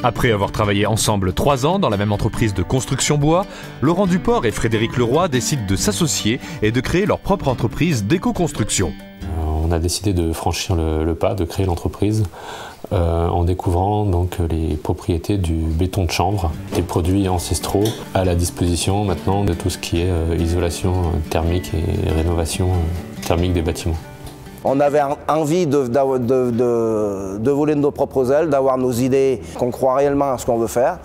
Après avoir travaillé ensemble 3 ans dans la même entreprise de construction bois, Laurent Duport et Frédéric Leroy décident de s'associer et de créer leur propre entreprise d'éco-construction. On a décidé de franchir le pas, de créer l'entreprise en découvrant donc les propriétés du béton de chanvre, des produits ancestraux à la disposition maintenant de tout ce qui est isolation thermique et rénovation thermique des bâtiments. On avait envie de voler de nos propres ailes, d'avoir nos idées, qu'on croit réellement à ce qu'on veut faire.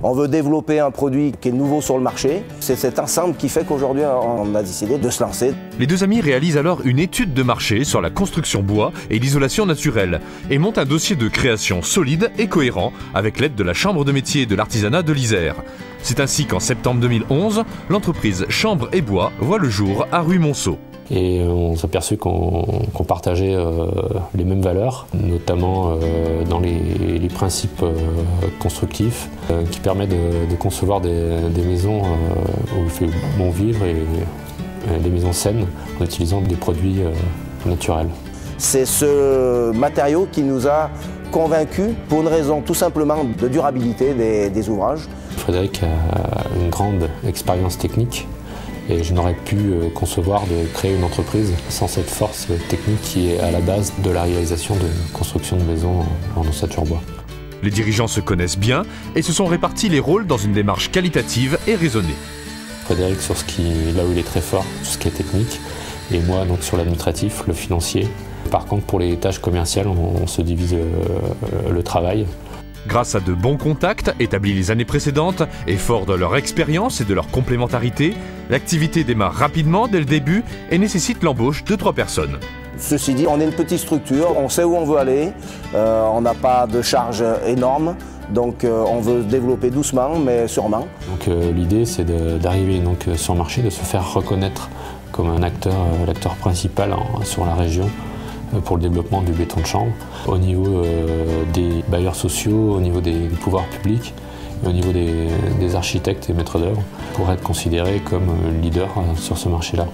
On veut développer un produit qui est nouveau sur le marché. C'est cet ensemble qui fait qu'aujourd'hui, on a décidé de se lancer. Les deux amis réalisent alors une étude de marché sur la construction bois et l'isolation naturelle et montent un dossier de création solide et cohérent avec l'aide de la Chambre de métier et de l'artisanat de l'Isère. C'est ainsi qu'en septembre 2011, l'entreprise Chambre et Bois voit le jour à rue Monceau. Et on s'est aperçu qu'on partageait les mêmes valeurs, notamment dans les principes constructifs qui permettent de concevoir des maisons où il fait bon vivre et des maisons saines en utilisant des produits naturels. C'est ce matériau qui nous a convaincus pour une raison tout simplement de durabilité des ouvrages. Frédéric a une grande expérience technique. Et je n'aurais pu concevoir de créer une entreprise sans cette force technique qui est à la base de la réalisation de construction de maisons en ossature bois. Les dirigeants se connaissent bien et se sont répartis les rôles dans une démarche qualitative et raisonnée. Frédéric sur là où il est très fort, tout ce qui est technique, et moi donc sur l'administratif, le financier. Par contre pour les tâches commerciales, on se divise le travail. Grâce à de bons contacts établis les années précédentes et fort de leur expérience et de leur complémentarité, l'activité démarre rapidement dès le début et nécessite l'embauche de 3 personnes. Ceci dit, on est une petite structure, on sait où on veut aller, on n'a pas de charge énorme, donc on veut développer doucement mais sûrement. L'idée c'est d'arriver sur le marché, de se faire reconnaître comme l'acteur principal sur la région pour le développement du béton de chanvre, au niveau des bailleurs sociaux, au niveau des pouvoirs publics et au niveau des architectes et maîtres d'œuvre, pour être considérés comme leaders sur ce marché-là.